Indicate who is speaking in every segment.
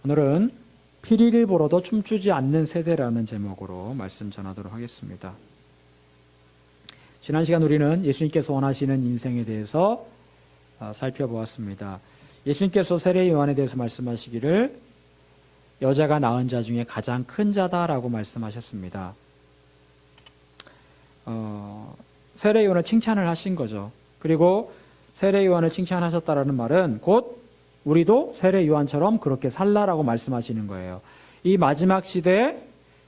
Speaker 1: 오늘은 피리를 보러도 춤추지 않는 세대라는 제목으로 말씀 전하도록 하겠습니다. 지난 시간 우리는 예수님께서 원하시는 인생에 대해서 살펴보았습니다. 예수님께서 세례 요한에 대해서 말씀하시기를 여자가 낳은 자 중에 가장 큰 자다라고 말씀하셨습니다. 세례 요한을 칭찬을 하신 거죠. 그리고 세례 요한을 칭찬하셨다라는 말은 곧 우리도 세례 요한처럼 그렇게 살라라고 말씀하시는 거예요. 이 마지막 시대에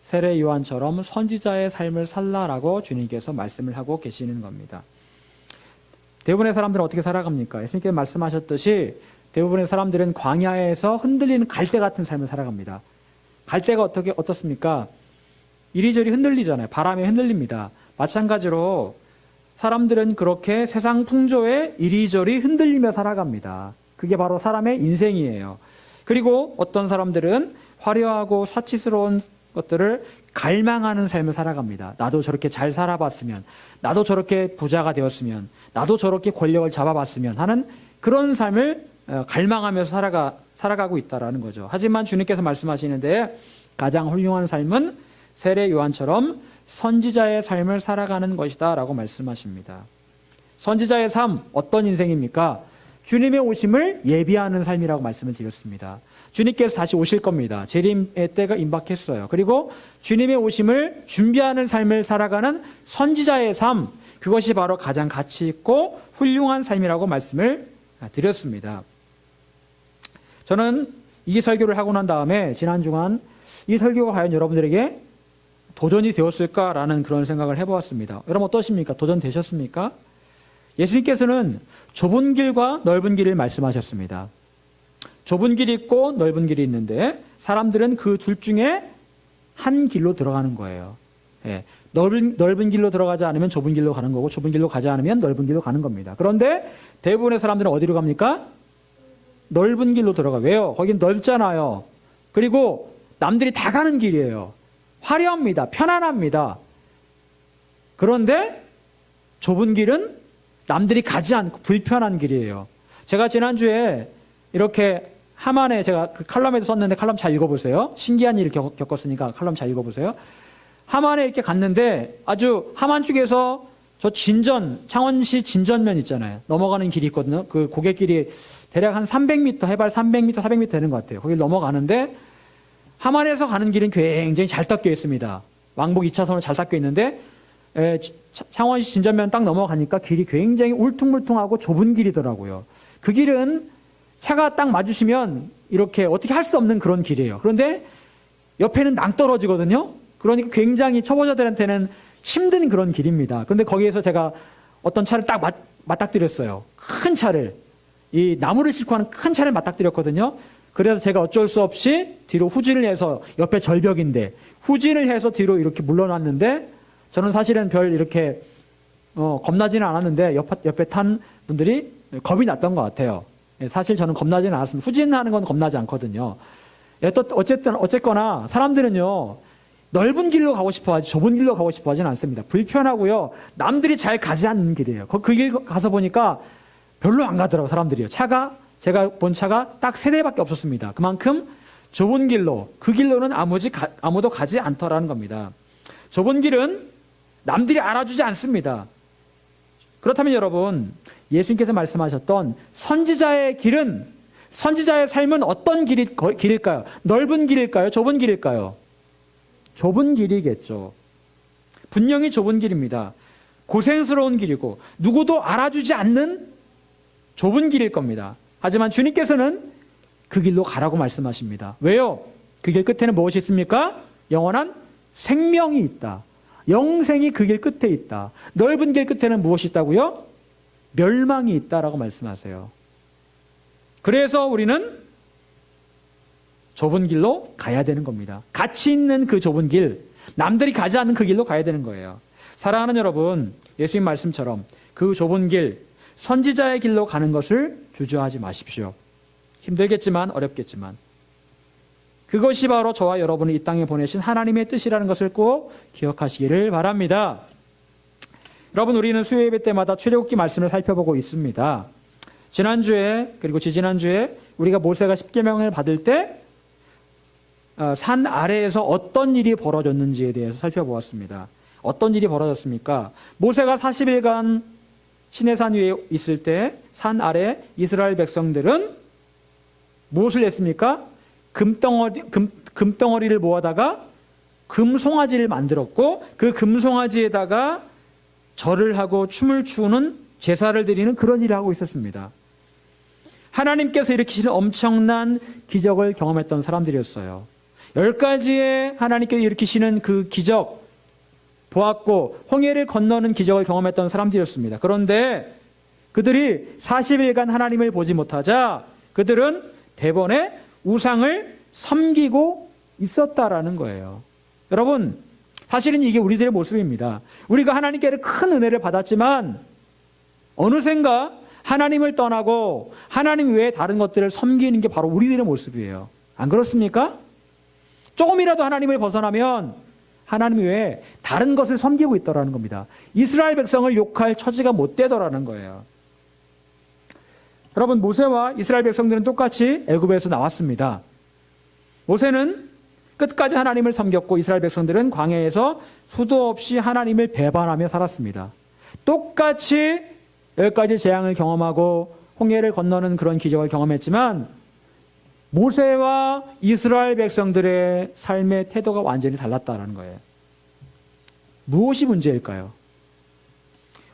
Speaker 1: 세례 요한처럼 선지자의 삶을 살라라고 주님께서 말씀을 하고 계시는 겁니다. 대부분의 사람들은 어떻게 살아갑니까? 예수님께서 말씀하셨듯이 대부분의 사람들은 광야에서 흔들리는 갈대 같은 삶을 살아갑니다. 갈대가 어떻습니까? 이리저리 흔들리잖아요. 바람에 흔들립니다. 마찬가지로 사람들은 그렇게 세상 풍조에 이리저리 흔들리며 살아갑니다. 그게 바로 사람의 인생이에요. 그리고 어떤 사람들은 화려하고 사치스러운 것들을 갈망하는 삶을 살아갑니다. 나도 저렇게 잘 살아봤으면, 나도 저렇게 부자가 되었으면, 나도 저렇게 권력을 잡아봤으면 하는 그런 삶을 갈망하면서 살아가고 있다라는 거죠. 하지만 주님께서 말씀하시는데 가장 훌륭한 삶은 세례 요한처럼 선지자의 삶을 살아가는 것이다 라고 말씀하십니다. 선지자의 삶, 어떤 인생입니까? 주님의 오심을 예비하는 삶이라고 말씀을 드렸습니다. 주님께서 다시 오실 겁니다. 재림의 때가 임박했어요. 그리고 주님의 오심을 준비하는 삶을 살아가는 선지자의 삶, 그것이 바로 가장 가치 있고 훌륭한 삶이라고 말씀을 드렸습니다. 저는 이 설교를 하고 난 다음에 지난 주간 이 설교가 과연 여러분들에게 도전이 되었을까라는 그런 생각을 해보았습니다. 여러분 어떠십니까? 도전되셨습니까? 예수님께서는 좁은 길과 넓은 길을 말씀하셨습니다. 좁은 길이 있고 넓은 길이 있는데 사람들은 그 둘 중에 한 길로 들어가는 거예요. 예, 넓은 길로 들어가지 않으면 좁은 길로 가는 거고 좁은 길로 가지 않으면 넓은 길로 가는 겁니다. 그런데 대부분의 사람들은 어디로 갑니까? 넓은 길로 들어가. 왜요? 거긴 넓잖아요. 그리고 남들이 다 가는 길이에요. 화려합니다. 편안합니다. 그런데 좁은 길은 남들이 가지 않고 불편한 길이에요. 제가 지난주에 이렇게 하만에 제가 그 칼럼에도 썼는데 칼럼 잘 읽어보세요. 신기한 일을 겪었으니까 칼럼 잘 읽어보세요. 하만에 이렇게 갔는데 아주 하만 쪽에서 저 창원시 진전면 있잖아요. 넘어가는 길이 있거든요. 그 고갯길이 대략 한 300m, 해발 300m, 400m 되는 것 같아요. 거길 넘어가는데 하만에서 가는 길은 굉장히 잘 닦여 있습니다. 왕복 2차선으로 잘 닦여 있는데 창원시 진전면 딱 넘어가니까 길이 굉장히 울퉁불퉁하고 좁은 길이더라고요. 그 길은 차가 딱 맞으시면 이렇게 어떻게 할 수 없는 그런 길이에요. 그런데 옆에는 낭떠러지거든요. 그러니까 굉장히 초보자들한테는 힘든 그런 길입니다. 그런데 거기에서 제가 어떤 차를 딱 맞닥뜨렸어요. 큰 차를. 이 나무를 싣고 하는 큰 차를 맞닥뜨렸거든요. 그래서 제가 어쩔 수 없이 뒤로 후진을 해서 옆에 절벽인데 후진을 해서 뒤로 이렇게 물러났는데 저는 사실은 별 이렇게 겁나지는 않았는데 옆에 탄 분들이 겁이 났던 것 같아요. 사실 저는 겁나지는 않았습니다. 후진하는 건 겁나지 않거든요. 어쨌거나 사람들은요 넓은 길로 가고 싶어 하지 좁은 길로 가고 싶어 하지는 않습니다. 불편하고요 남들이 잘 가지 않는 길이에요. 그 길 가서 보니까 별로 안 가더라고요. 사람들이요. 제가 본 차가 딱 3대밖에 없었습니다. 그만큼 좁은 길로, 그 길로는 아무도 가지 않더라는 겁니다. 좁은 길은 남들이 알아주지 않습니다. 그렇다면 여러분, 예수님께서 말씀하셨던 선지자의 길은, 선지자의 삶은 어떤 길일까요? 넓은 길일까요? 좁은 길일까요? 좁은 길이겠죠. 분명히 좁은 길입니다. 고생스러운 길이고 누구도 알아주지 않는 좁은 길일 겁니다. 하지만 주님께서는 그 길로 가라고 말씀하십니다. 왜요? 그 길 끝에는 무엇이 있습니까? 영원한 생명이 있다. 영생이 그 길 끝에 있다. 넓은 길 끝에는 무엇이 있다고요? 멸망이 있다라고 말씀하세요. 그래서 우리는 좁은 길로 가야 되는 겁니다. 가치 있는 그 좁은 길, 남들이 가지 않는 그 길로 가야 되는 거예요. 사랑하는 여러분, 예수님 말씀처럼 그 좁은 길, 선지자의 길로 가는 것을 주저하지 마십시오. 힘들겠지만 어렵겠지만 그것이 바로 저와 여러분을 이 땅에 보내신 하나님의 뜻이라는 것을 꼭 기억하시기를 바랍니다. 여러분, 우리는 수요예배 때마다 출애굽기 말씀을 살펴보고 있습니다. 지난주에 그리고 지지난주에 우리가 모세가 십계명을 받을 때 산 아래에서 어떤 일이 벌어졌는지에 대해서 살펴보았습니다. 어떤 일이 벌어졌습니까? 모세가 40일간 시내산 위에 있을 때 산 아래 이스라엘 백성들은 무엇을 했습니까? 금덩어리를 모아다가 금송아지를 만들었고 그 금송아지에다가 절을 하고 춤을 추는 제사를 드리는 그런 일을 하고 있었습니다. 하나님께서 일으키시는 엄청난 기적을 경험했던 사람들이었어요. 10가지의 하나님께서 일으키시는 그 기적 보았고 홍해를 건너는 기적을 경험했던 사람들이었습니다. 그런데 그들이 40일간 하나님을 보지 못하자 그들은 대번에 우상을 섬기고 있었다라는 거예요. 여러분, 사실은 이게 우리들의 모습입니다. 우리가 하나님께 큰 은혜를 받았지만 어느샌가 하나님을 떠나고 하나님 외에 다른 것들을 섬기는 게 바로 우리들의 모습이에요. 안 그렇습니까? 조금이라도 하나님을 벗어나면 하나님 외에 다른 것을 섬기고 있더라는 겁니다. 이스라엘 백성을 욕할 처지가 못 되더라는 거예요. 여러분, 모세와 이스라엘 백성들은 똑같이 애굽에서 나왔습니다. 모세는 끝까지 하나님을 섬겼고 이스라엘 백성들은 광야에서 수도 없이 하나님을 배반하며 살았습니다. 똑같이 10가지 재앙을 경험하고 홍해를 건너는 그런 기적을 경험했지만 모세와 이스라엘 백성들의 삶의 태도가 완전히 달랐다는 거예요. 무엇이 문제일까요?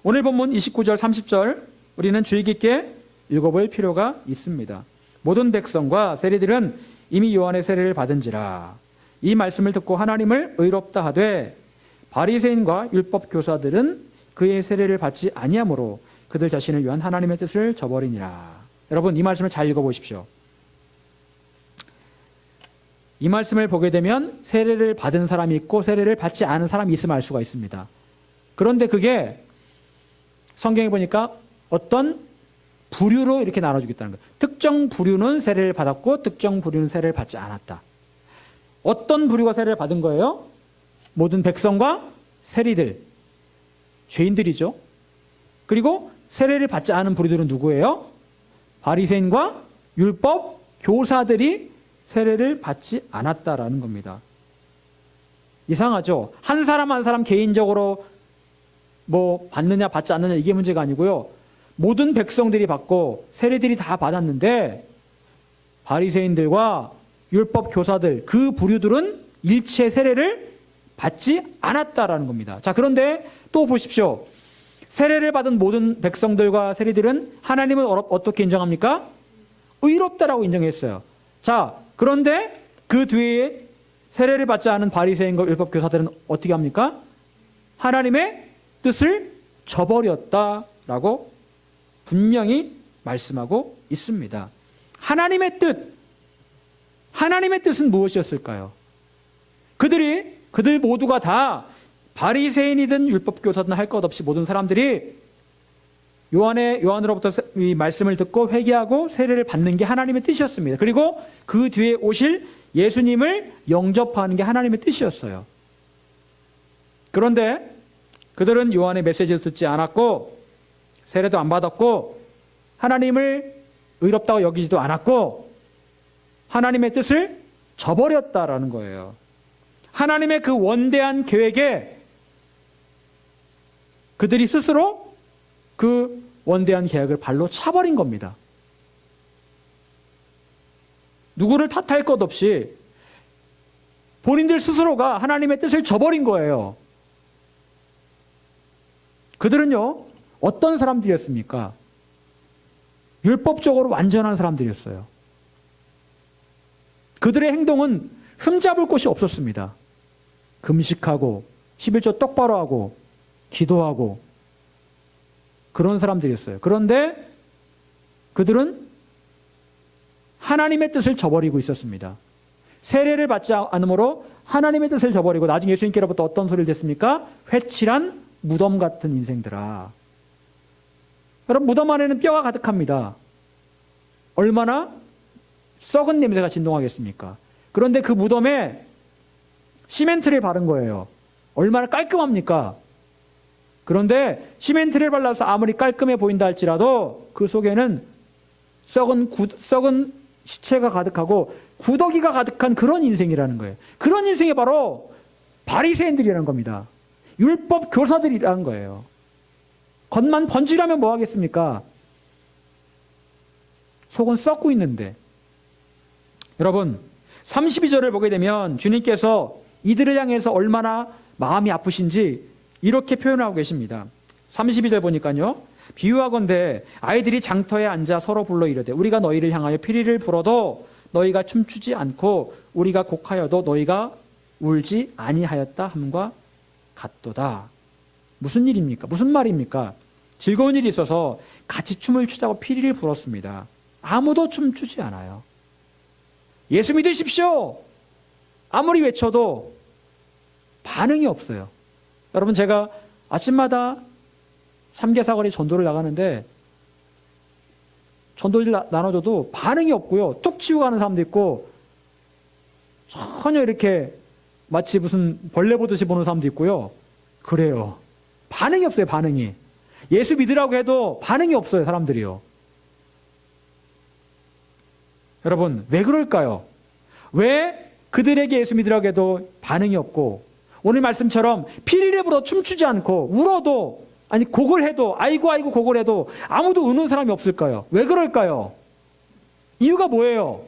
Speaker 1: 오늘 본문 29절 30절 우리는 주의 깊게 읽어볼 필요가 있습니다. 모든 백성과 세리들은 이미 요한의 세례를 받은지라. 이 말씀을 듣고 하나님을 의롭다 하되 바리새인과 율법 교사들은 그의 세례를 받지 아니하므로 그들 자신을 위한 하나님의 뜻을 저버리니라. 여러분, 이 말씀을 잘 읽어보십시오. 이 말씀을 보게 되면 세례를 받은 사람이 있고 세례를 받지 않은 사람이 있음을 알 수가 있습니다. 그런데 그게 성경에 보니까 어떤 부류로 이렇게 나눠주겠다는 거예요. 특정 부류는 세례를 받았고 특정 부류는 세례를 받지 않았다. 어떤 부류가 세례를 받은 거예요? 모든 백성과 세리들, 죄인들이죠. 그리고 세례를 받지 않은 부류들은 누구예요? 바리새인과 율법 교사들이 세례를 받지 않았다라는 겁니다. 이상하죠? 한 사람 한 사람 개인적으로 뭐 받느냐 받지 않느냐 이게 문제가 아니고요. 모든 백성들이 받고 세리들이 다 받았는데 바리새인들과 율법 교사들 그 부류들은 일체 세례를 받지 않았다라는 겁니다. 자, 그런데 또 보십시오. 세례를 받은 모든 백성들과 세리들은 하나님을 어떻게 인정합니까? 의롭다라고 인정했어요. 자, 그런데 그 뒤에 세례를 받지 않은 바리새인과 율법 교사들은 어떻게 합니까? 하나님의 뜻을 저버렸다라고 분명히 말씀하고 있습니다. 하나님의 뜻은 무엇이었을까요? 그들 모두가 다 바리새인이든 율법교사든 할 것 없이 모든 사람들이 요한으로부터 이 말씀을 듣고 회개하고 세례를 받는 게 하나님의 뜻이었습니다. 그리고 그 뒤에 오실 예수님을 영접하는 게 하나님의 뜻이었어요. 그런데 그들은 요한의 메시지를 듣지 않았고 세례도 안 받았고 하나님을 의롭다고 여기지도 않았고 하나님의 뜻을 저버렸다라는 거예요. 하나님의 그 원대한 계획에 그들이 스스로 그 원대한 계획을 발로 차버린 겁니다. 누구를 탓할 것 없이 본인들 스스로가 하나님의 뜻을 저버린 거예요. 그들은요, 어떤 사람들이었습니까? 율법적으로 완전한 사람들이었어요. 그들의 행동은 흠잡을 곳이 없었습니다. 금식하고 11조 똑바로 하고 기도하고 그런 사람들이었어요. 그런데 그들은 하나님의 뜻을 저버리고 있었습니다. 세례를 받지 않으므로 하나님의 뜻을 저버리고 나중에 예수님께로부터 어떤 소리를 듣습니까? 회칠한 무덤 같은 인생들아. 여러분, 무덤 안에는 뼈가 가득합니다. 얼마나 썩은 냄새가 진동하겠습니까? 그런데 그 무덤에 시멘트를 바른 거예요. 얼마나 깔끔합니까? 그런데 시멘트를 발라서 아무리 깔끔해 보인다 할지라도 그 속에는 썩은 시체가 가득하고 구더기가 가득한 그런 인생이라는 거예요. 그런 인생이 바로 바리새인들이라는 겁니다. 율법 교사들이라는 거예요. 겉만 번지르하면 뭐 하겠습니까? 속은 썩고 있는데. 여러분, 32절을 보게 되면 주님께서 이들을 향해서 얼마나 마음이 아프신지 이렇게 표현하고 계십니다. 32절 보니까요. 비유하건대 아이들이 장터에 앉아 서로 불러 이르되 우리가 너희를 향하여 피리를 불어도 너희가 춤추지 않고 우리가 곡하여도 너희가 울지 아니하였다 함과 같도다. 무슨 일입니까? 무슨 말입니까? 즐거운 일이 있어서 같이 춤을 추자고 피리를 불었습니다. 아무도 춤추지 않아요. 예수 믿으십시오. 아무리 외쳐도 반응이 없어요. 여러분, 제가 아침마다 삼계사거리 전도를 나가는데 전도를 나눠줘도 반응이 없고요. 툭 치고 가는 사람도 있고 전혀 이렇게 마치 무슨 벌레 보듯이 보는 사람도 있고요. 그래요. 반응이 없어요. 반응이. 예수 믿으라고 해도 반응이 없어요. 사람들이요. 여러분, 왜 그럴까요? 왜 그들에게 예수 믿으라고 해도 반응이 없고 오늘 말씀처럼 피리를 불어 춤추지 않고 울어도 아니 곡을 해도 아이고 곡을 해도 아무도 우는 사람이 없을까요? 왜 그럴까요? 이유가 뭐예요?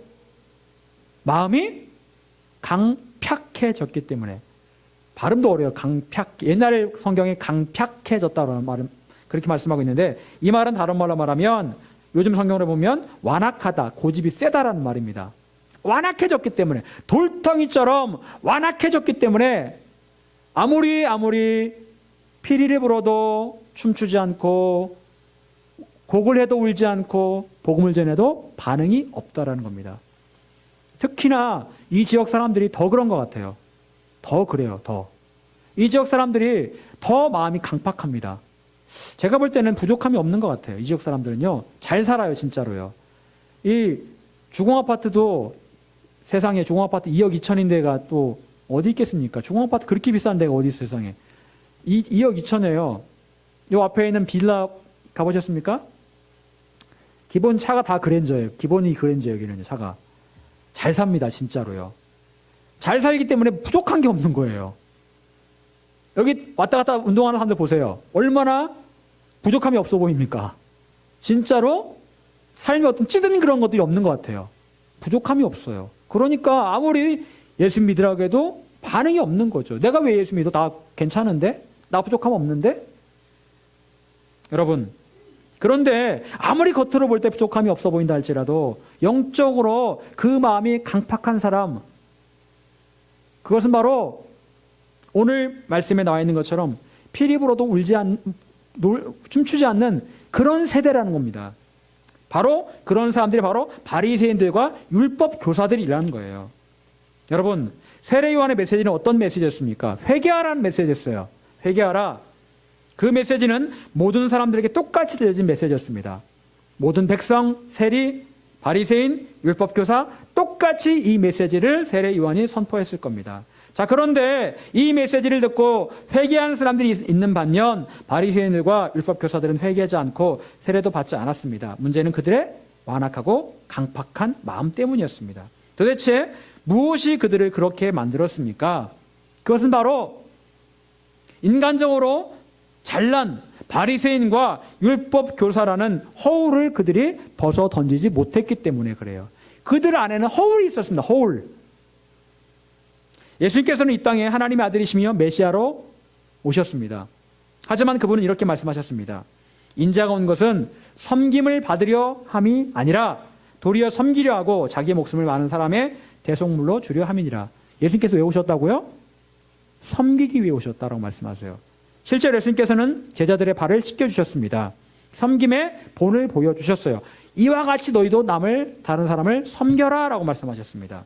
Speaker 1: 마음이 강팍해졌기 때문에. 발음도 어려워요. 강팍. 옛날 성경에 강팍해졌다라는 말은 그렇게 말씀하고 있는데 이 말은 다른 말로 말하면 요즘 성경으로 보면 완악하다, 고집이 세다라는 말입니다. 완악해졌기 때문에, 돌덩이처럼 완악해졌기 때문에 아무리 피리를 불어도 춤추지 않고 곡을 해도 울지 않고 복음을 전해도 반응이 없다라는 겁니다. 특히나 이 지역 사람들이 더 그런 것 같아요. 더 그래요. 더. 이 지역 사람들이 더 마음이 강팍합니다. 제가 볼 때는 부족함이 없는 것 같아요. 이 지역 사람들은요. 잘 살아요. 진짜로요. 이 주공아파트도 세상에 주공아파트 2억 2천인 데가 또 어디 있겠습니까? 주공아파트 그렇게 비싼 데가 어디 있어요, 세상에. 2억 2천이에요. 요 앞에 있는 빌라 가보셨습니까? 기본 차가 다 그랜저예요. 기본이 그랜저예요, 여기는 차가. 잘 삽니다, 진짜로요. 잘 살기 때문에 부족한 게 없는 거예요. 여기 왔다 갔다 운동하는 사람들 보세요. 얼마나 부족함이 없어 보입니까? 진짜로 삶에 어떤 찌든 그런 것들이 없는 것 같아요. 부족함이 없어요. 그러니까 아무리 예수 믿으라고 해도 반응이 없는 거죠. 내가 왜 예수 믿어? 나 괜찮은데? 나 부족함 없는데? 여러분, 그런데 아무리 겉으로 볼 때 부족함이 없어 보인다 할지라도 영적으로 그 마음이 강팍한 사람, 그것은 바로 오늘 말씀에 나와 있는 것처럼 피리 불어도 춤추지 않는 그런 세대라는 겁니다. 바로 그런 사람들이 바로 바리새인들과 율법 교사들이라는 거예요. 여러분, 세례 요한의 메시지는 어떤 메시지였습니까? 회개하라는 메시지였어요. 회개하라. 그 메시지는 모든 사람들에게 똑같이 들려진 메시지였습니다. 모든 백성, 세리, 바리새인, 율법교사 똑같이 이 메시지를 세례 요한이 선포했을 겁니다. 자, 그런데 이 메시지를 듣고 회개하는 사람들이 있는 반면 바리새인들과 율법교사들은 회개하지 않고 세례도 받지 않았습니다. 문제는 그들의 완악하고 강팍한 마음 때문이었습니다. 도대체 무엇이 그들을 그렇게 만들었습니까? 그것은 바로 인간적으로 잘난 바리새인과 율법 교사라는 허울을 그들이 벗어 던지지 못했기 때문에 그래요. 그들 안에는 허울이 있었습니다. 허울. 예수님께서는 이 땅에 하나님의 아들이시며 메시아로 오셨습니다. 하지만 그분은 이렇게 말씀하셨습니다. 인자가 온 것은 섬김을 받으려 함이 아니라 도리어 섬기려 하고 자기의 목숨을 많은 사람의 대속물로 주려 함이니라. 예수님께서 왜 오셨다고요? 섬기기 위해 오셨다라고 말씀하세요. 실제로 예수님께서는 제자들의 발을 씻겨주셨습니다. 섬김의 본을 보여주셨어요. 이와 같이 너희도 다른 사람을 섬겨라 라고 말씀하셨습니다.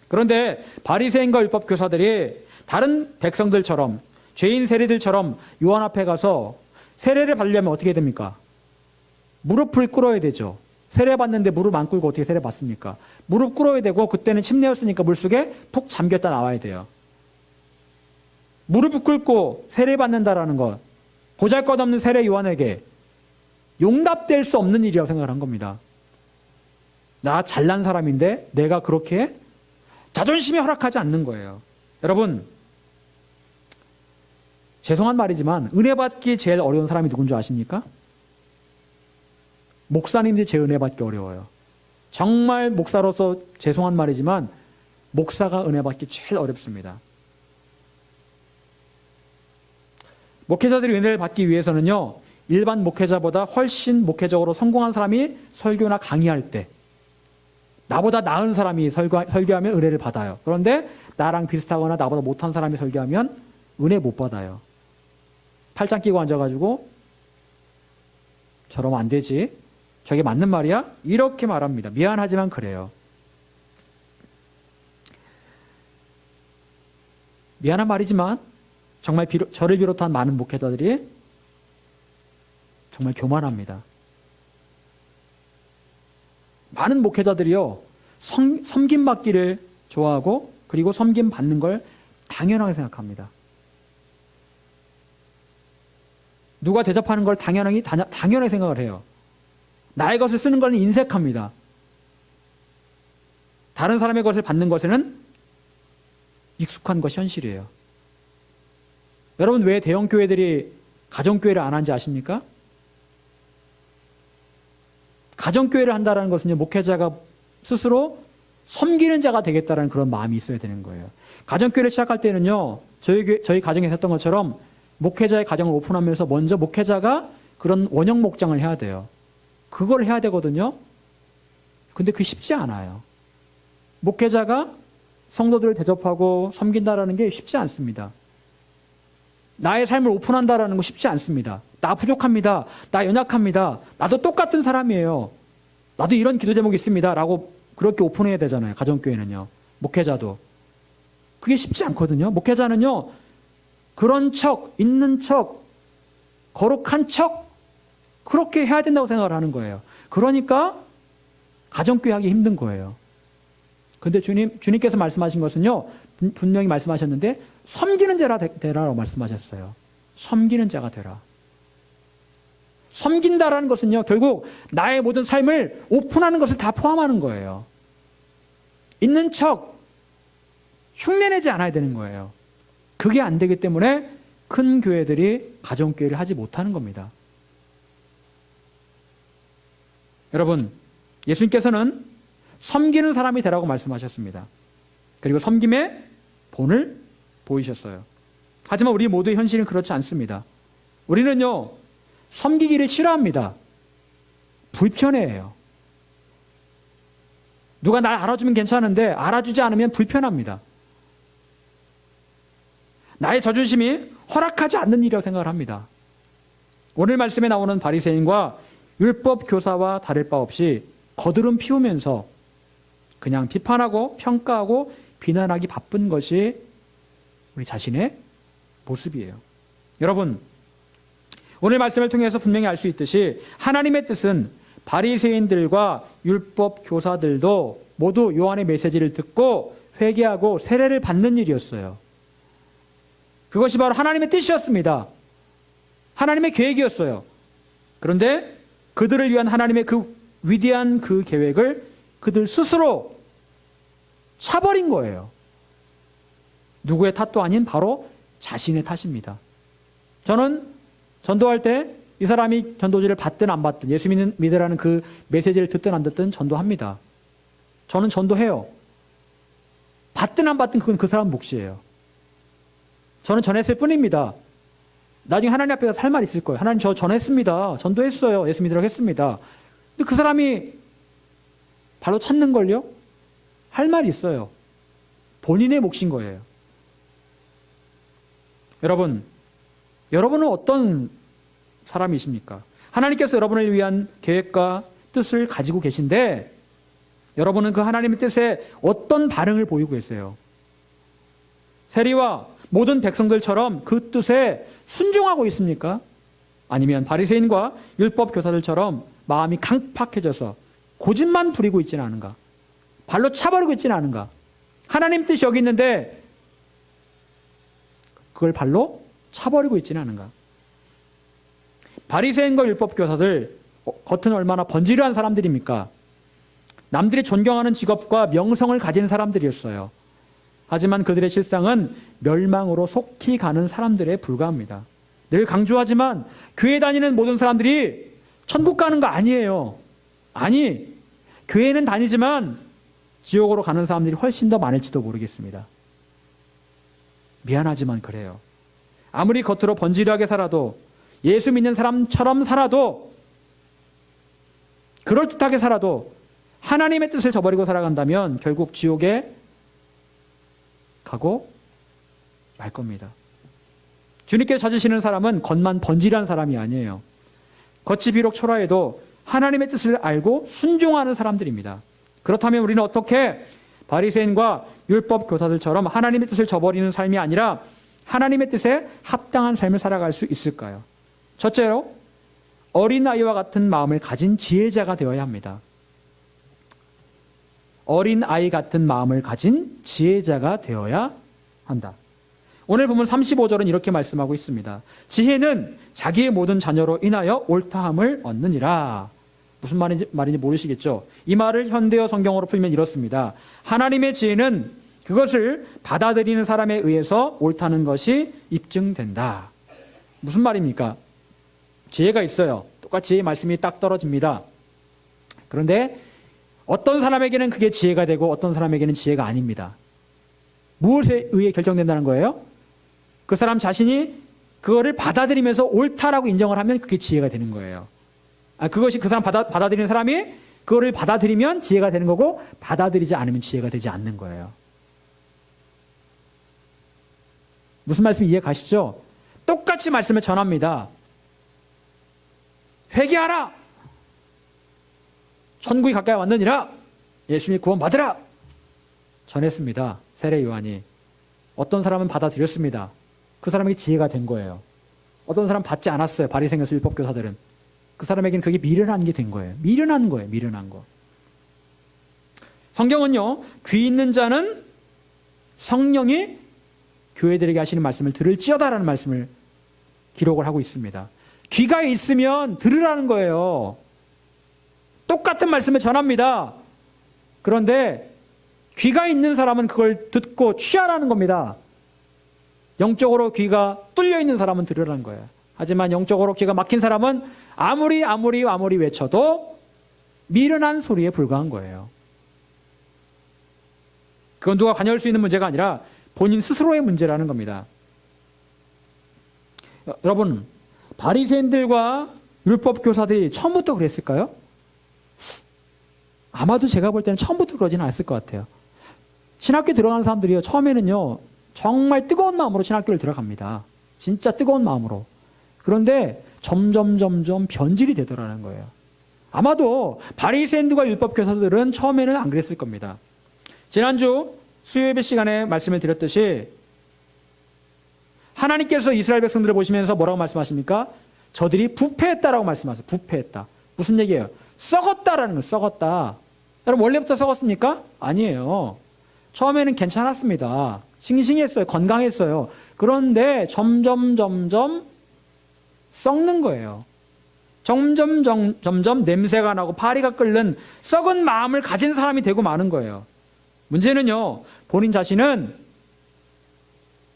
Speaker 1: 그런데 바리새인과 율법교사들이 다른 백성들처럼 죄인 세리들처럼 요한 앞에 가서 세례를 받으려면 어떻게 됩니까? 무릎을 꿇어야 되죠. 세례 받는데 무릎 안 꿇고 어떻게 세례 받습니까? 무릎 꿇어야 되고 그때는 침례였으니까 물속에 푹 잠겼다 나와야 돼요. 무릎을 꿇고 세례 받는다라는 것, 보잘것없는 세례 요한에게 용납될 수 없는 일이라고 생각을 한 겁니다. 나 잘난 사람인데 내가 그렇게 자존심이 허락하지 않는 거예요. 여러분, 죄송한 말이지만 은혜 받기 제일 어려운 사람이 누군 줄 아십니까? 목사님들이 제일 은혜 받기 어려워요. 정말 목사로서 죄송한 말이지만 목사가 은혜 받기 제일 어렵습니다. 목회자들이 은혜를 받기 위해서는요, 일반 목회자보다 훨씬 목회적으로 성공한 사람이 설교나 강의할 때, 나보다 나은 사람이 설교하면 은혜를 받아요. 그런데 나랑 비슷하거나 나보다 못한 사람이 설교하면 은혜 못 받아요. 팔짱 끼고 앉아가지고 저러면 안 되지, 저게 맞는 말이야? 이렇게 말합니다. 미안하지만 그래요. 미안한 말이지만 정말 저를 비롯한 많은 목회자들이 정말 교만합니다. 많은 목회자들이요, 섬김받기를 좋아하고 그리고 섬김받는 걸 당연하게 생각합니다. 누가 대접하는 걸 당연하게 생각을 해요. 나의 것을 쓰는 것은 인색합니다. 다른 사람의 것을 받는 것에는 익숙한 것이 현실이에요. 여러분, 왜 대형 교회들이 가정교회를 안 하는지 아십니까? 가정교회를 한다는 것은요, 목회자가 스스로 섬기는 자가 되겠다는 그런 마음이 있어야 되는 거예요. 가정교회를 시작할 때는요, 저희 가정에서 했던 것처럼 목회자의 가정을 오픈하면서 먼저 목회자가 그런 원형 목장을 해야 돼요. 그걸 해야 되거든요. 근데 그게 쉽지 않아요. 목회자가 성도들을 대접하고 섬긴다라는 게 쉽지 않습니다. 나의 삶을 오픈한다라는 거 쉽지 않습니다. 나 부족합니다. 나 연약합니다. 나도 똑같은 사람이에요. 나도 이런 기도 제목이 있습니다. 라고 그렇게 오픈해야 되잖아요. 가정교회는요. 목회자도. 그게 쉽지 않거든요. 목회자는요, 그런 척, 있는 척, 거룩한 척, 그렇게 해야 된다고 생각을 하는 거예요. 그러니까 가정교회 하기 힘든 거예요. 근데 주님께서 말씀하신 것은요, 분명히 말씀하셨는데, 섬기는 자라 되라고 말씀하셨어요. 섬기는 자가 되라. 섬긴다라는 것은요, 결국 나의 모든 삶을 오픈하는 것을 다 포함하는 거예요. 있는 척, 흉내내지 않아야 되는 거예요. 그게 안 되기 때문에 큰 교회들이 가정교회를 하지 못하는 겁니다. 여러분, 예수님께서는 섬기는 사람이 되라고 말씀하셨습니다. 그리고 섬김의 본을 보이셨어요. 하지만 우리 모두의 현실은 그렇지 않습니다. 우리는요, 섬기기를 싫어합니다. 불편해해요. 누가 날 알아주면 괜찮은데 알아주지 않으면 불편합니다. 나의 자존심이 허락하지 않는 일이라고 생각을 합니다. 오늘 말씀에 나오는 바리새인과 율법 교사와 다를 바 없이 거드름 피우면서 그냥 비판하고 평가하고 비난하기 바쁜 것이 우리 자신의 모습이에요. 여러분, 오늘 말씀을 통해서 분명히 알 수 있듯이 하나님의 뜻은 바리새인들과 율법 교사들도 모두 요한의 메시지를 듣고 회개하고 세례를 받는 일이었어요. 그것이 바로 하나님의 뜻이었습니다. 하나님의 계획이었어요. 그런데 그들을 위한 하나님의 그 위대한 그 계획을 그들 스스로 차버린 거예요. 누구의 탓도 아닌 바로 자신의 탓입니다. 저는 전도할 때 이 사람이 전도지를 받든 안 받든 예수 믿으라는 그 메시지를 듣든 안 듣든 전도합니다. 저는 전도해요. 받든 안 받든 그건 그 사람 몫이에요. 저는 전했을 뿐입니다. 나중에 하나님 앞에서 할 말 있을 거예요. 하나님, 저 전했습니다. 전도했어요. 예수 믿으라고 했습니다. 근데 그 사람이 발로 찾는 걸요? 할 말이 있어요. 본인의 몫인 거예요. 여러분은 어떤 사람이십니까? 하나님께서 여러분을 위한 계획과 뜻을 가지고 계신데 여러분은 그 하나님의 뜻에 어떤 반응을 보이고 계세요? 세리와 모든 백성들처럼 그 뜻에 순종하고 있습니까? 아니면 바리새인과 율법 교사들처럼 마음이 강팍해져서 고집만 부리고 있지는 않은가? 발로 차버리고 있지는 않은가? 하나님 뜻이 여기 있는데 그걸 발로 차버리고 있지는 않은가? 바리새인과 율법 교사들 겉은 얼마나 번지르한 사람들입니까? 남들이 존경하는 직업과 명성을 가진 사람들이었어요. 하지만 그들의 실상은 멸망으로 속히 가는 사람들에 불과합니다. 늘 강조하지만 교회 다니는 모든 사람들이 천국 가는 거 아니에요. 아니, 교회는 다니지만 지옥으로 가는 사람들이 훨씬 더 많을지도 모르겠습니다. 미안하지만 그래요. 아무리 겉으로 번지르하게 살아도, 예수 믿는 사람처럼 살아도, 그럴듯하게 살아도 하나님의 뜻을 저버리고 살아간다면 결국 지옥에 가고 말 겁니다. 주님께서 찾으시는 사람은 겉만 번지르한 사람이 아니에요. 겉이 비록 초라해도 하나님의 뜻을 알고 순종하는 사람들입니다. 그렇다면 우리는 어떻게 바리새인과 율법 교사들처럼 하나님의 뜻을 저버리는 삶이 아니라 하나님의 뜻에 합당한 삶을 살아갈 수 있을까요? 첫째로, 어린아이와 같은 마음을 가진 지혜자가 되어야 합니다. 어린아이 같은 마음을 가진 지혜자가 되어야 한다. 오늘 보면 35절은 이렇게 말씀하고 있습니다. 지혜는 자기의 모든 자녀로 인하여 옳다함을 얻느니라. 무슨 말인지 모르시겠죠? 이 말을 현대어 성경으로 풀면 이렇습니다. 하나님의 지혜는 그것을 받아들이는 사람에 의해서 옳다는 것이 입증된다. 무슨 말입니까? 지혜가 있어요. 똑같이 말씀이 딱 떨어집니다. 그런데 어떤 사람에게는 그게 지혜가 되고 어떤 사람에게는 지혜가 아닙니다. 무엇에 의해 결정된다는 거예요? 그 사람 자신이 그거를 받아들이면서 옳다라고 인정을 하면 그게 지혜가 되는 거예요. 그것이 그 사람 받아들이는 사람이 그거를 받아들이면 지혜가 되는 거고, 받아들이지 않으면 지혜가 되지 않는 거예요. 무슨 말씀 이해 가시죠? 똑같이 말씀을 전합니다. 회개하라! 천국이 가까이 왔느니라! 예수님이 구원받으라! 전했습니다. 세례 요한이. 어떤 사람은 받아들였습니다. 그 사람에게 지혜가 된 거예요. 어떤 사람은 받지 않았어요. 바리새인에서 율법교사들은. 그 사람에게는 그게 미련한 게 된 거예요. 미련한 거예요. 미련한 거. 성경은요, 귀 있는 자는 성령이 교회들에게 하시는 말씀을 들을지어다라는 말씀을 기록을 하고 있습니다. 귀가 있으면 들으라는 거예요. 똑같은 말씀을 전합니다. 그런데 귀가 있는 사람은 그걸 듣고 취하라는 겁니다. 영적으로 귀가 뚫려 있는 사람은 들으라는 거예요. 하지만 영적으로 귀가 막힌 사람은 아무리 외쳐도 미련한 소리에 불과한 거예요. 그건 누가 관여할 수 있는 문제가 아니라 본인 스스로의 문제라는 겁니다. 여러분, 바리새인들과 율법 교사들이 처음부터 그랬을까요? 아마도 제가 볼 때는 처음부터 그러지는 않았을 것 같아요. 신학교에 들어가는 사람들이요, 처음에는요 정말 뜨거운 마음으로 신학교를 들어갑니다. 진짜 뜨거운 마음으로. 그런데 점점 변질이 되더라는 거예요. 아마도 바리새인들과 율법 교사들은 처음에는 안 그랬을 겁니다. 지난주 수요예배 시간에 말씀을 드렸듯이 하나님께서 이스라엘 백성들을 보시면서 뭐라고 말씀하십니까? 저들이 부패했다라고 말씀하세요. 부패했다. 무슨 얘기예요? 썩었다라는 거예요. 썩었다. 여러분, 원래부터 썩었습니까? 아니에요. 처음에는 괜찮았습니다. 싱싱했어요. 건강했어요. 그런데 점점 썩는 거예요. 점점 냄새가 나고 파리가 끓는 썩은 마음을 가진 사람이 되고 마는 거예요. 문제는요, 본인 자신은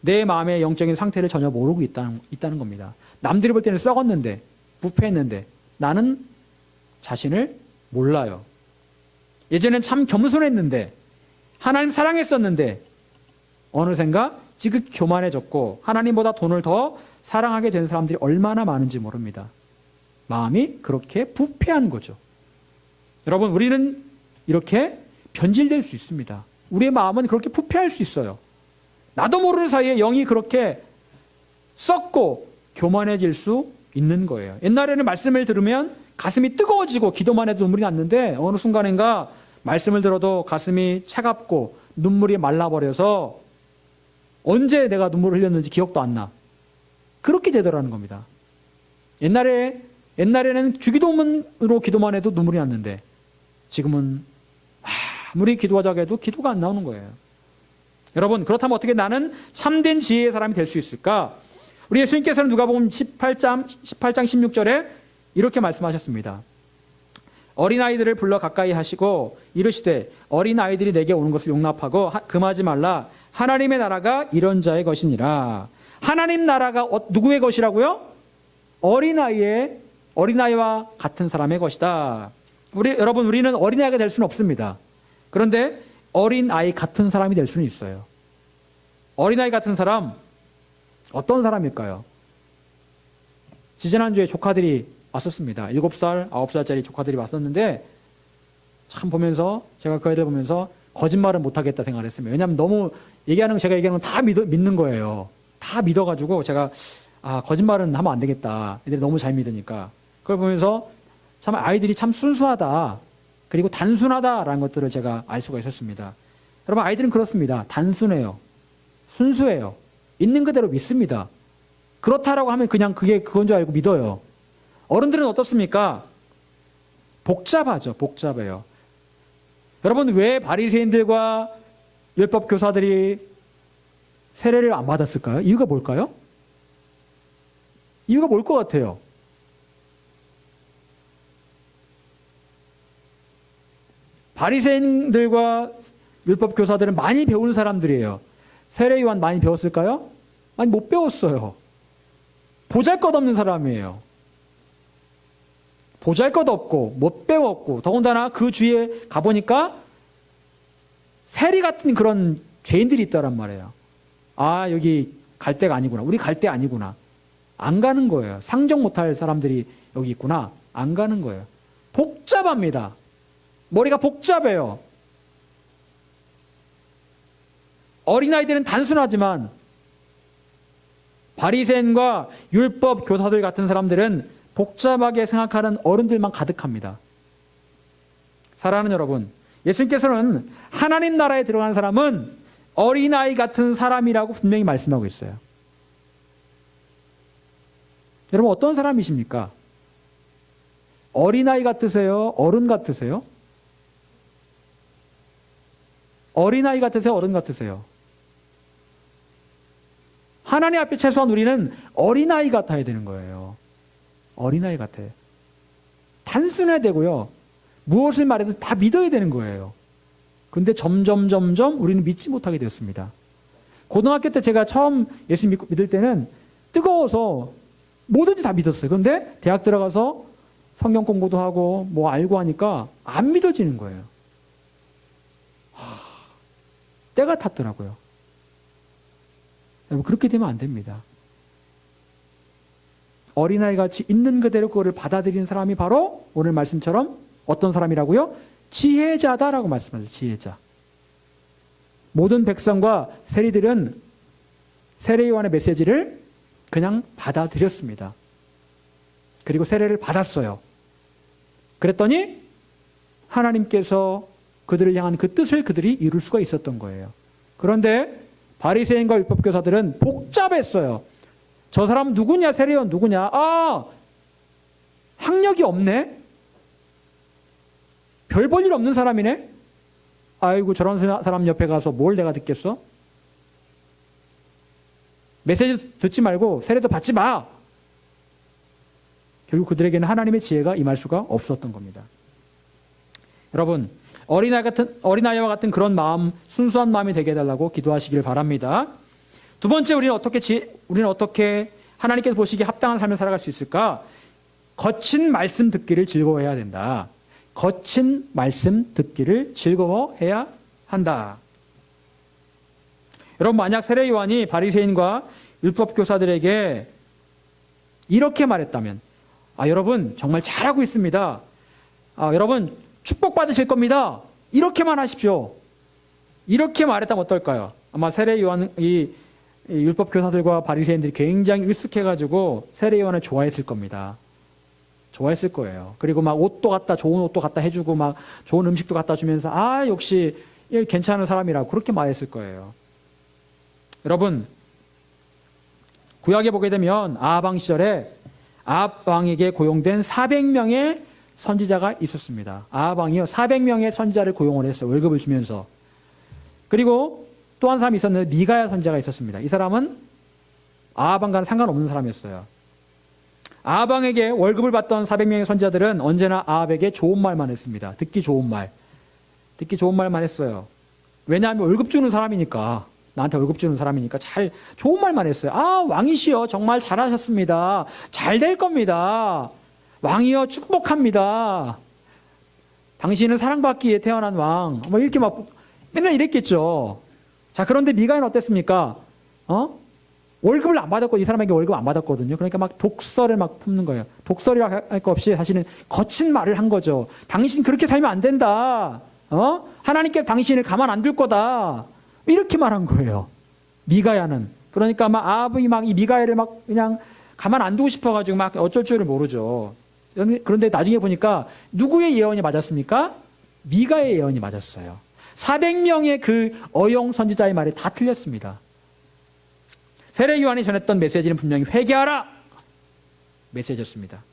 Speaker 1: 내 마음의 영적인 상태를 전혀 모르고 있다는 겁니다. 남들이 볼 때는 썩었는데, 부패했는데 나는 자신을 몰라요. 예전엔 참 겸손했는데, 하나님 사랑했었는데 어느샌가 지극히 교만해졌고 하나님보다 돈을 더 사랑하게 된 사람들이 얼마나 많은지 모릅니다. 마음이 그렇게 부패한 거죠. 여러분, 우리는 이렇게 변질될 수 있습니다. 우리의 마음은 그렇게 부패할 수 있어요. 나도 모르는 사이에 영이 그렇게 썩고 교만해질 수 있는 거예요. 옛날에는 말씀을 들으면 가슴이 뜨거워지고 기도만 해도 눈물이 났는데 어느 순간인가 말씀을 들어도 가슴이 차갑고 눈물이 말라버려서 언제 내가 눈물을 흘렸는지 기억도 안 나. 그렇게 되더라는 겁니다. 옛날에는 주기도문으로 기도만 해도 눈물이 났는데 지금은 아무리 기도하자고 해도 기도가 안 나오는 거예요. 여러분, 그렇다면 어떻게 나는 참된 지혜의 사람이 될 수 있을까? 우리 예수님께서는 누가복음 18장 16절에 이렇게 말씀하셨습니다. 어린아이들을 불러 가까이 하시고 이르시되 어린아이들이 내게 오는 것을 용납하고 금하지 말라. 하나님의 나라가 이런 자의 것이니라. 하나님 나라가 누구의 것이라고요? 어린아이와 같은 사람의 것이다. 여러분, 우리는 어린아이가 될 수는 없습니다. 그런데 어린아이 같은 사람이 될 수는 있어요. 어린아이 같은 사람, 어떤 사람일까요? 지지난주에 조카들이 왔었습니다. 7살, 9살짜리 조카들이 왔었는데 참 보면서 제가 그 애들 보면서 거짓말은 못하겠다 생각을 했습니다. 왜냐하면 너무 제가 얘기하는 건 다 믿는 거예요. 다 믿어가지고 제가 거짓말은 하면 안 되겠다. 애들이 너무 잘 믿으니까. 그걸 보면서 참 아이들이 참 순수하다. 그리고 단순하다라는 것들을 제가 알 수가 있었습니다. 여러분, 아이들은 그렇습니다. 단순해요. 순수해요. 있는 그대로 믿습니다. 그렇다라고 하면 그냥 그건 줄 알고 믿어요. 어른들은 어떻습니까? 복잡하죠. 복잡해요. 여러분, 왜 바리새인들과 율법 교사들이 세례를 안 받았을까요? 이유가 뭘까요? 이유가 뭘 것 같아요? 바리새인들과 율법 교사들은 많이 배운 사람들이에요. 세례 요한 많이 배웠을까요? 많이 못 배웠어요. 보잘것없는 사람이에요. 보잘것없고 못 배웠고 더군다나 그 주위에 가보니까 세리 같은 그런 죄인들이 있다란 말이에요. 여기 갈 데가 아니구나. 우리 갈 데 아니구나. 안 가는 거예요. 상정 못할 사람들이 여기 있구나. 안 가는 거예요. 복잡합니다. 머리가 복잡해요. 어린아이들은 단순하지만 바리새인과 율법 교사들 같은 사람들은 복잡하게 생각하는 어른들만 가득합니다. 사랑하는 여러분, 예수님께서는 하나님 나라에 들어가는 사람은 어린아이 같은 사람이라고 분명히 말씀하고 있어요. 여러분, 어떤 사람이십니까? 어린아이 같으세요? 어른 같으세요? 어린아이 같으세요? 어른 같으세요? 하나님 앞에 최소한 우리는 어린아이 같아야 되는 거예요. 어린아이 같아요. 단순해야 되고요. 무엇을 말해도 다 믿어야 되는 거예요. 근데 점점 우리는 믿지 못하게 되었습니다. 고등학교 때 제가 처음 예수 믿을 때는 뜨거워서 뭐든지 다 믿었어요. 그런데 대학 들어가서 성경 공부도 하고 뭐 알고 하니까 안 믿어지는 거예요. 때가 탔더라고요. 여러분, 그렇게 되면 안 됩니다. 어린아이 같이 있는 그대로 그거를 받아들이는 사람이 바로 오늘 말씀처럼 어떤 사람이라고요? 지혜자다라고 말씀하셨어요. 지혜자. 모든 백성과 세리들은 세례 요한의 메시지를 그냥 받아들였습니다. 그리고 세례를 받았어요. 그랬더니 하나님께서 그들을 향한 그 뜻을 그들이 이룰 수가 있었던 거예요. 그런데 바리새인과 율법교사들은 복잡했어요. 저 사람 누구냐? 세례 요한 누구냐? 학력이 없네? 별 볼 일 없는 사람이네? 아이고, 저런 사람 옆에 가서 뭘 내가 듣겠어? 메시지 듣지 말고 세례도 받지 마. 결국 그들에게는 하나님의 지혜가 임할 수가 없었던 겁니다. 여러분, 어린아이와 같은 그런 마음, 순수한 마음이 되게 해달라고 기도하시길 바랍니다. 두 번째, 우리는 어떻게 하나님께서 보시기에 합당한 삶을 살아갈 수 있을까? 거친 말씀 듣기를 즐거워해야 된다. 거친 말씀 듣기를 즐거워해야 한다. 여러분, 만약 세례 요한이 바리새인과 율법 교사들에게 이렇게 말했다면, 여러분 정말 잘하고 있습니다. 여러분 축복 받으실 겁니다. 이렇게만 하십시오. 이렇게 말했다면 어떨까요? 아마 세례 요한 이 율법 교사들과 바리새인들이 굉장히 으쓱해가지고 세례 요한을 좋아했을 겁니다. 좋아했을 거예요. 그리고 막 좋은 옷도 갖다 해주고 막 좋은 음식도 갖다 주면서 역시 괜찮은 사람이라고 그렇게 말했을 거예요. 여러분, 구약에 보게 되면 아합 시절에 아합 왕에게 고용된 400명의 선지자가 있었습니다. 아합 왕이요 400명의 선지자를 고용을 했어요. 월급을 주면서. 그리고 또 한 사람이 있었는데 미가야 선지자가 있었습니다. 이 사람은 아합 왕과는 상관없는 사람이었어요. 아합에게 월급을 받던 400명의 선지자들은 언제나 아합에게 좋은 말만 했습니다. 듣기 좋은 말만 했어요. 왜냐하면 월급 주는 사람이니까, 나한테 월급 주는 사람이니까 좋은 말만 했어요. 아, 왕이시여 정말 잘하셨습니다. 잘 될 겁니다. 왕이여 축복합니다. 당신은 사랑받기 위해 태어난 왕. 뭐 이렇게 막 맨날 이랬겠죠. 자, 그런데 미가는 어땠습니까? 월급을 안 받았고, 이 사람에게 월급 안 받았거든요. 그러니까 막 독설을 막 품는 거예요. 독설이라 할 거 없이 사실은 거친 말을 한 거죠. 당신 그렇게 살면 안 된다. 하나님께 당신을 가만 안 둘 거다. 이렇게 말한 거예요. 미가야는. 그러니까 막 아합이 막 이 미가야를 막 그냥 가만 안 두고 싶어가지고 막 어쩔 줄을 모르죠. 그런데 나중에 보니까 누구의 예언이 맞았습니까? 미가의 예언이 맞았어요. 400명의 그 어용 선지자의 말이 다 틀렸습니다. 세례 요한이 전했던 메시지는 분명히 회개하라 메시지였습니다.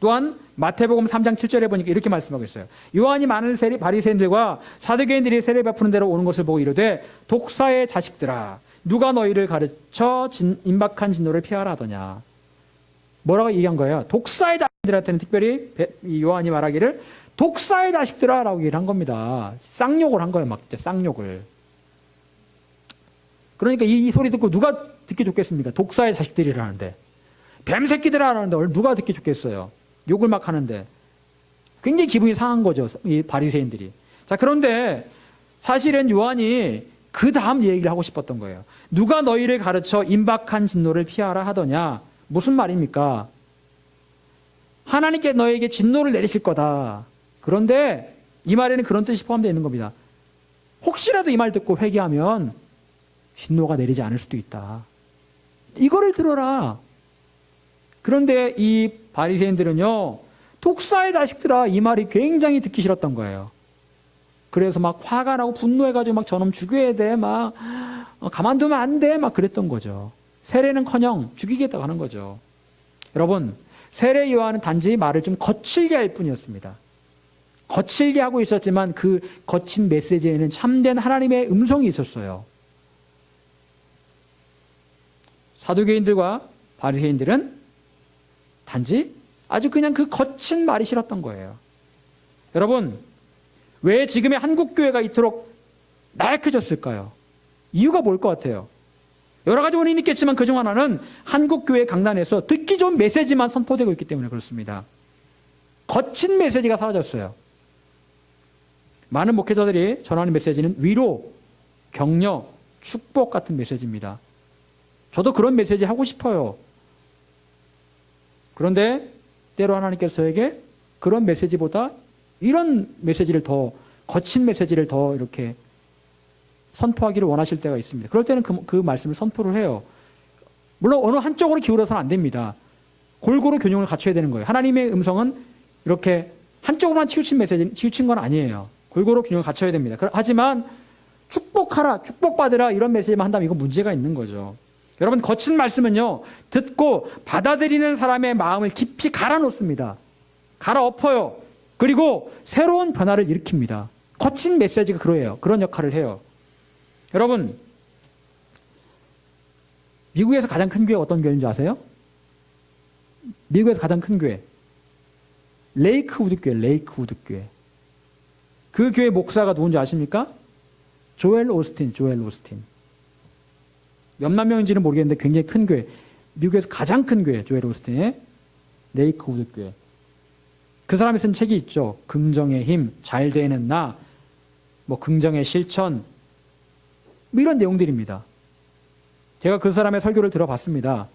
Speaker 1: 또한 마태복음 3장 7절에 보니까 이렇게 말씀하고 있어요. 요한이 많은 바리새인들과 사두개인들이 세례 베푸는 데로 오는 것을 보고 이르되 독사의 자식들아 누가 너희를 가르쳐 임박한 진노를 피하라 하더냐. 뭐라고 얘기한 거예요? 독사의 자식들한테는 특별히 요한이 말하기를 독사의 자식들아 라고 얘기를 한 겁니다. 쌍욕을 한 거예요. 막 진짜 쌍욕을. 그러니까 이 소리 듣고 누가 듣기 좋겠습니까? 독사의 자식들이라는데. 뱀새끼들이라는데 누가 듣기 좋겠어요? 욕을 막 하는데. 굉장히 기분이 상한 거죠. 이 바리새인들이. 자, 그런데 사실은 요한이 그 다음 얘기를 하고 싶었던 거예요. 누가 너희를 가르쳐 임박한 진노를 피하라 하더냐. 무슨 말입니까? 하나님께 너에게 진노를 내리실 거다. 그런데 이 말에는 그런 뜻이 포함되어 있는 겁니다. 혹시라도 이 말 듣고 회개하면 진노가 내리지 않을 수도 있다. 이거를 들어라. 그런데 이 바리새인들은요, 독사의 자식들아 이 말이 굉장히 듣기 싫었던 거예요. 그래서 막 화가 나고 분노해가지고 막 저놈 죽여야 돼, 막 가만두면 안 돼, 막 그랬던 거죠. 세례는커녕 죽이겠다고 하는 거죠. 여러분, 세례 요한은 단지 말을 좀 거칠게 할 뿐이었습니다. 거칠게 하고 있었지만 그 거친 메시지에는 참된 하나님의 음성이 있었어요. 사두개인들과 바리새인들은 단지 아주 그냥 그 거친 말이 싫었던 거예요. 여러분, 왜 지금의 한국교회가 이토록 나약해졌을까요? 이유가 뭘 것 같아요? 여러 가지 원인이 있겠지만 그중 하나는 한국교회 강단에서 듣기 좋은 메시지만 선포되고 있기 때문에 그렇습니다. 거친 메시지가 사라졌어요. 많은 목회자들이 전하는 메시지는 위로, 격려, 축복 같은 메시지입니다. 저도 그런 메시지 하고 싶어요. 그런데 때로 하나님께서 저에게 그런 메시지보다 이런 메시지를 더, 거친 메시지를 더 이렇게 선포하기를 원하실 때가 있습니다. 그럴 때는 그 말씀을 선포를 해요. 물론 어느 한쪽으로 기울어서는 안 됩니다. 골고루 균형을 갖춰야 되는 거예요. 하나님의 음성은 이렇게 한쪽으로만 치우친 건 아니에요. 골고루 균형을 갖춰야 됩니다. 하지만 축복하라, 축복받으라 이런 메시지만 한다면 이건 문제가 있는 거죠. 여러분, 거친 말씀은요, 듣고 받아들이는 사람의 마음을 깊이 갈아놓습니다. 갈아엎어요. 그리고 새로운 변화를 일으킵니다. 거친 메시지가 그러해요. 그런 역할을 해요. 여러분, 미국에서 가장 큰 교회가 어떤 교회인지 아세요? 미국에서 가장 큰 교회. 레이크우드 교회, 레이크우드 교회. 그 교회 목사가 누군지 아십니까? 조엘 오스틴. 몇만 명인지는 모르겠는데 굉장히 큰 교회. 미국에서 가장 큰 교회, 조엘 오스틴의 레이크우드 교회. 그 사람이 쓴 책이 있죠. 긍정의 힘, 잘 되는 나, 긍정의 실천, 이런 내용들입니다. 제가 그 사람의 설교를 들어봤습니다.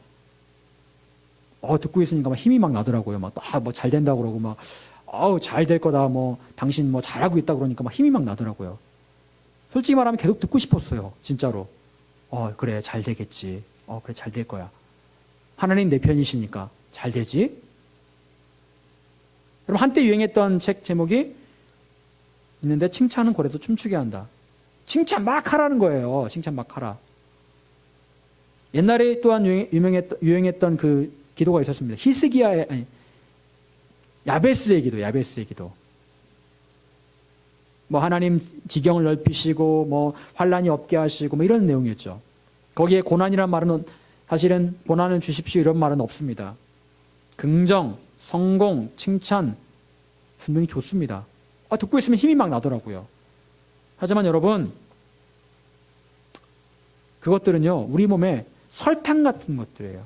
Speaker 1: 듣고 있으니까 힘이 막 나더라고요. 잘 된다고 그러고 잘 될 거다. 당신 잘하고 있다 그러니까 힘이 막 나더라고요. 솔직히 말하면 계속 듣고 싶었어요. 진짜로. 그래, 잘 되겠지. 그래, 잘 될 거야. 하나님 내 편이시니까 잘 되지? 여러분, 한때 유행했던 책 제목이 있는데, 칭찬은 고래도 춤추게 한다. 칭찬 막 하라는 거예요. 칭찬 막 하라. 옛날에 또한 유행했던 그 기도가 있었습니다. 야베스의 기도. 하나님 지경을 넓히시고, 환란이 없게 하시고, 이런 내용이었죠. 거기에 고난이란 말은 사실은 고난을 주십시오 이런 말은 없습니다. 긍정, 성공, 칭찬 분명히 좋습니다. 듣고 있으면 힘이 막 나더라고요. 하지만 여러분, 그것들은요, 우리 몸에 설탕 같은 것들이에요.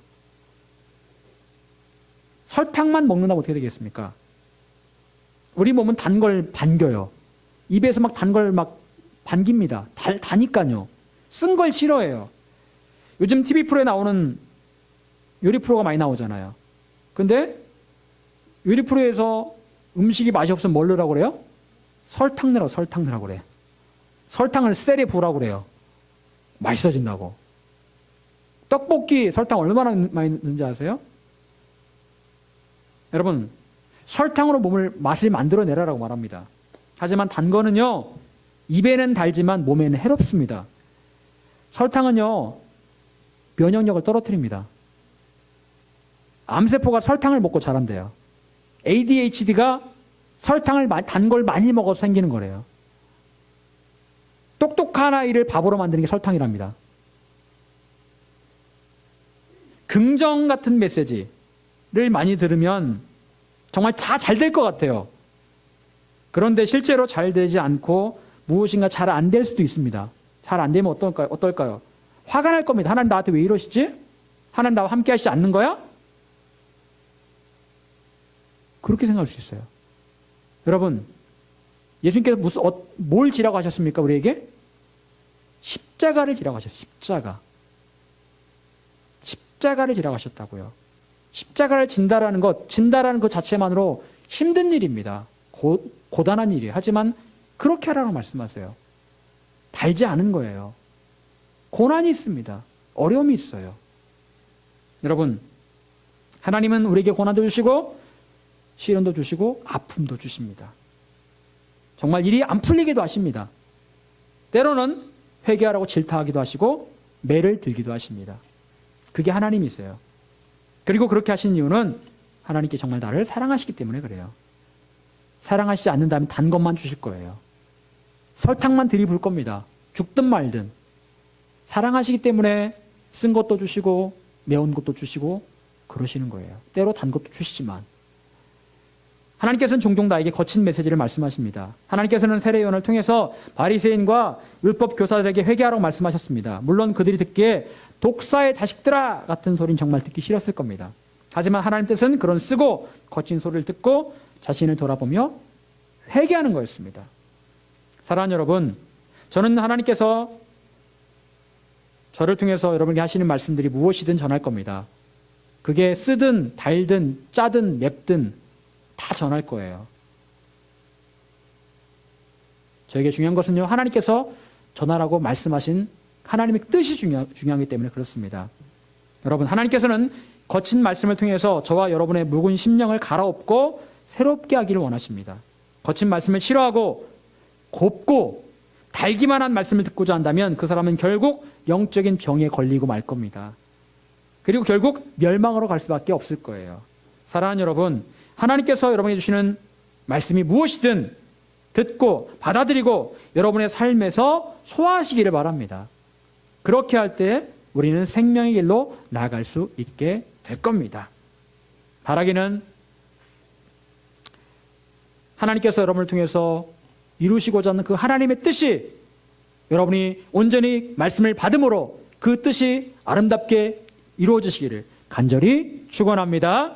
Speaker 1: 설탕만 먹는다면 어떻게 되겠습니까? 우리 몸은 단 걸 반겨요. 입에서 막 단 걸 막 반깁니다. 다니까요. 쓴 걸 싫어해요. 요즘 TV 프로에 나오는 요리 프로가 많이 나오잖아요. 근데 요리 프로에서 음식이 맛이 없으면 뭘 넣으라고 그래요? 설탕 넣으라고 그래. 설탕을 셀에 부으라고 그래요. 맛있어진다고. 떡볶이 설탕 얼마나 많이 넣는지 아세요? 여러분, 설탕으로 맛을 만들어내라라고 말합니다. 하지만 단 거는요, 입에는 달지만 몸에는 해롭습니다. 설탕은요, 면역력을 떨어뜨립니다. 암세포가 설탕을 먹고 자란대요. ADHD가 단 걸 많이 먹어서 생기는 거래요. 똑똑한 아이를 바보로 만드는 게 설탕이랍니다. 긍정 같은 메시지를 많이 들으면 정말 다 잘 될 것 같아요. 그런데 실제로 잘 되지 않고 무엇인가 잘 안 될 수도 있습니다. 잘 안 되면 어떨까요? 화가 날 겁니다. 하나님 나한테 왜 이러시지? 하나님 나와 함께 하시지 않는 거야? 그렇게 생각할 수 있어요. 여러분, 예수님께서 뭘 지라고 하셨습니까? 우리에게? 십자가를 지라고 하셨어요. 십자가를 지라고 하셨다고요. 십자가를 진다라는 것 자체만으로 힘든 일입니다. 고단한 일이에요. 하지만 그렇게 하라고 말씀하세요. 달지 않은 거예요. 고난이 있습니다. 어려움이 있어요. 여러분, 하나님은 우리에게 고난도 주시고 시련도 주시고 아픔도 주십니다. 정말 일이 안 풀리기도 하십니다. 때로는 회개하라고 질타하기도 하시고 매를 들기도 하십니다. 그게 하나님이세요. 그리고 그렇게 하신 이유는 하나님께 정말 나를 사랑하시기 때문에 그래요. 사랑하시지 않는다면 단 것만 주실 거예요. 설탕만 들이부을 겁니다. 죽든 말든. 사랑하시기 때문에 쓴 것도 주시고 매운 것도 주시고 그러시는 거예요. 때로 단 것도 주시지만 하나님께서는 종종 나에게 거친 메시지를 말씀하십니다. 하나님께서는 세례요한을 통해서 바리새인과 율법 교사들에게 회개하라고 말씀하셨습니다. 물론 그들이 듣기에 독사의 자식들아 같은 소리는 정말 듣기 싫었을 겁니다. 하지만 하나님 뜻은 그런 쓰고 거친 소리를 듣고 자신을 돌아보며 회개하는 거였습니다. 사랑하는 여러분, 저는 하나님께서 저를 통해서 여러분에게 하시는 말씀들이 무엇이든 전할 겁니다. 그게 쓰든 달든 짜든 맵든 다 전할 거예요. 저에게 중요한 것은요, 하나님께서 전하라고 말씀하신 하나님의 뜻이 중요하기 때문에 그렇습니다. 여러분, 하나님께서는 거친 말씀을 통해서 저와 여러분의 묵은 심령을 갈아엎고 새롭게 하기를 원하십니다. 거친 말씀을 싫어하고 곱고 달기만 한 말씀을 듣고자 한다면 그 사람은 결국 영적인 병에 걸리고 말 겁니다. 그리고 결국 멸망으로 갈 수밖에 없을 거예요. 사랑하는 여러분, 하나님께서 여러분에게 주시는 말씀이 무엇이든 듣고 받아들이고 여러분의 삶에서 소화하시기를 바랍니다. 그렇게 할 때 우리는 생명의 길로 나아갈 수 있게 될 겁니다. 바라기는 하나님께서 여러분을 통해서 이루시고자 하는 그 하나님의 뜻이 여러분이 온전히 말씀을 받음으로 그 뜻이 아름답게 이루어지시기를 간절히 축원합니다.